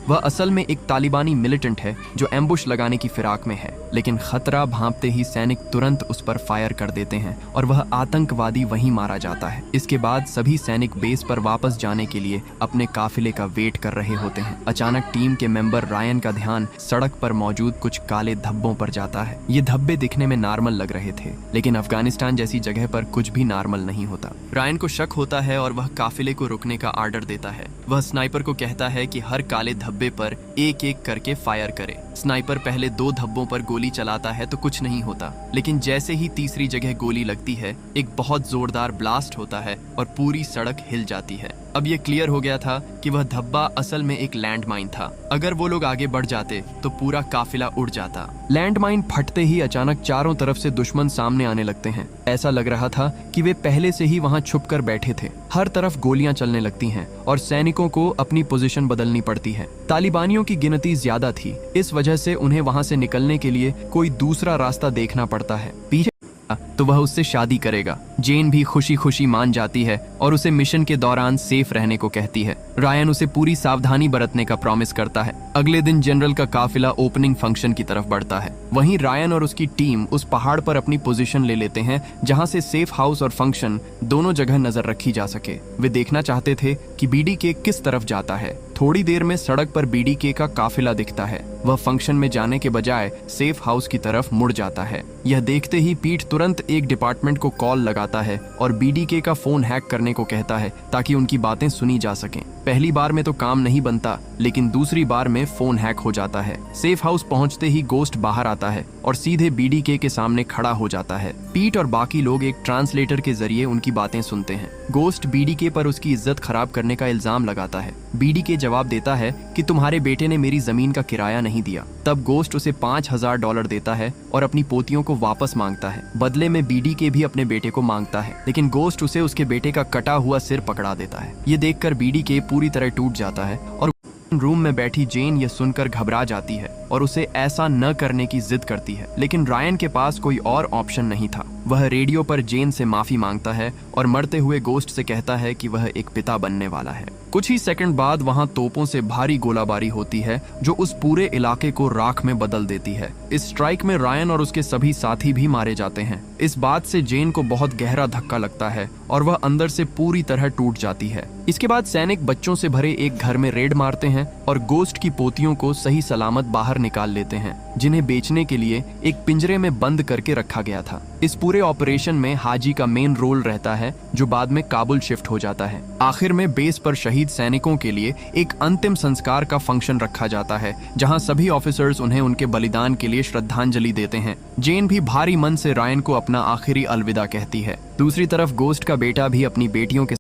वह असल में एक तालिबानी मिलिटेंट है जो एम्बुश लगाने की फिराक में है, लेकिन खतरा भांपते ही सैनिक तुरंत उस पर फायर कर देते हैं और वह आतंकवादी वहीं मारा जाता है। इसके बाद सभी सैनिक बेस पर वापस जाने के लिए अपने काफिले का वेट कर रहे होते हैं। अचानक टीम के मेंबर रायन का ध्यान सड़क पर मौजूद कुछ काले धब्बों पर जाता है। ये धब्बे दिखने में नॉर्मल लग रहे थे, लेकिन अफगानिस्तान जैसी जगह पर कुछ भी नॉर्मल नहीं होता। रायन को शक होता है और वह काफिले को रुकने का आर्डर देता है। वह स्नाइपर को कहता है कि हर काले धब्बे पर एक एक करके फायर करे। स्नाइपर पहले 2 धब्बों पर गोली चलाता है तो कुछ नहीं होता, लेकिन जैसे ही तीसरी जगह गोली लगती है एक बहुत जोरदार ब्लास्ट होता है और पूरी सड़क हिल जाती है। अब ये क्लियर हो गया था कि वह धब्बा असल में एक लैंडमाइन था। अगर वो लोग आगे बढ़ जाते तो पूरा काफिला उड़ जाता। लैंडमाइन फटते ही अचानक चारों तरफ से दुश्मन सामने आने लगते हैं। ऐसा लग रहा था कि वे पहले से ही वहां छुपकर बैठे थे। हर तरफ गोलियां चलने लगती हैं और सैनिकों को अपनी पोजीशन बदलनी पड़ती है। तालिबानियों की गिनती ज्यादा थी, इस वजह से उन्हें वहां से निकलने के लिए कोई दूसरा रास्ता देखना पड़ता है। पीछे तो वह उससे शादी करेगा। जेन भी खुशी खुशी मान जाती है और उसे मिशन के दौरान सेफ रहने को कहती है। रायन उसे पूरी सावधानी बरतने का प्रॉमिस करता है। अगले दिन जनरल का काफिला ओपनिंग फंक्शन की तरफ बढ़ता है। वहीं रायन और उसकी टीम उस पहाड़ पर अपनी पोजीशन ले लेते हैं जहां से सेफ हाउस और फंक्शन दोनों जगह नजर रखी जा सके। वे देखना चाहते थे कि बीडीके किस तरफ जाता है। थोड़ी देर में सड़क पर बीडीके का काफिला दिखता है। वह फंक्शन में जाने के बजाय सेफ हाउस की तरफ मुड़ जाता है। यह देखते ही पीठ तुरंत एक डिपार्टमेंट को कॉल लगाता है और बीडीके का फोन हैक करने को कहता है ताकि उनकी बातें सुनी जा सकें। पहली बार में तो काम नहीं बनता, लेकिन दूसरी बार में फोन हैक हो जाता है। सेफ हाउस पहुंचते ही गोस्ट बाहर आता है और सीधे बीडीके के सामने खड़ा हो जाता है। पीट और बाकी लोग एक ट्रांसलेटर के जरिए उनकी बातें सुनते हैं। गोस्ट बीडीके पर उसकी इज्जत खराब करने का इल्जाम लगाता है। बीडीके जवाब देता है कि तुम्हारे बेटे ने मेरी जमीन का किराया नहीं दिया। तब गोस्ट उसे $5000 देता है और अपनी पोतियों को वापस मांगता है। बदले में बीडीके भी अपने बेटे को मांगता है, लेकिन गोस्ट उसे उसके बेटे का कटा हुआ सिर पकड़ा देता है। ये देखकर बीडीके पूरी तरह टूट जाता है और रूम में बैठी जेन यह सुनकर घबरा जाती है और उसे ऐसा न करने की जिद करती है। लेकिन रायन के पास कोई और ऑप्शन नहीं था। वह रेडियो पर जेन से माफी मांगता है और मरते हुए गोस्ट से कहता है कि वह एक पिता बनने वाला है। कुछ ही सेकंड बाद वहां तोपों से भारी गोलाबारी होती है जो उस पूरे इलाके को राख में बदल देती है। इस स्ट्राइक में रायन और उसके सभी साथी भी मारे जाते हैं। इस बात से जेन को बहुत गहरा धक्का लगता है और वह अंदर से पूरी तरह टूट जाती है। इसके बाद सैनिक बच्चों से भरे एक घर में रेड मारते हैं और गोस्ट की पोतियों को सही सलामत बाहर निकाल लेते हैं, जिन्हें बेचने के लिए एक पिंजरे में बंद करके रखा गया था। इस पूरे ऑपरेशन में हाजी का मेन रोल रहता है, जो बाद में काबुल शिफ्ट हो जाता है। आखिर में बेस पर शहीद सैनिकों के लिए एक अंतिम संस्कार का फंक्शन रखा जाता है, जहां सभी ऑफिसर्स उन्हें उनके बलिदान के लिए श्रद्धांजलि देते हैं। जेन भी भारी मन से रायन को अपना आखिरी अलविदा कहती है। दूसरी तरफ गोस्ट का बेटा भी अपनी बेटियों के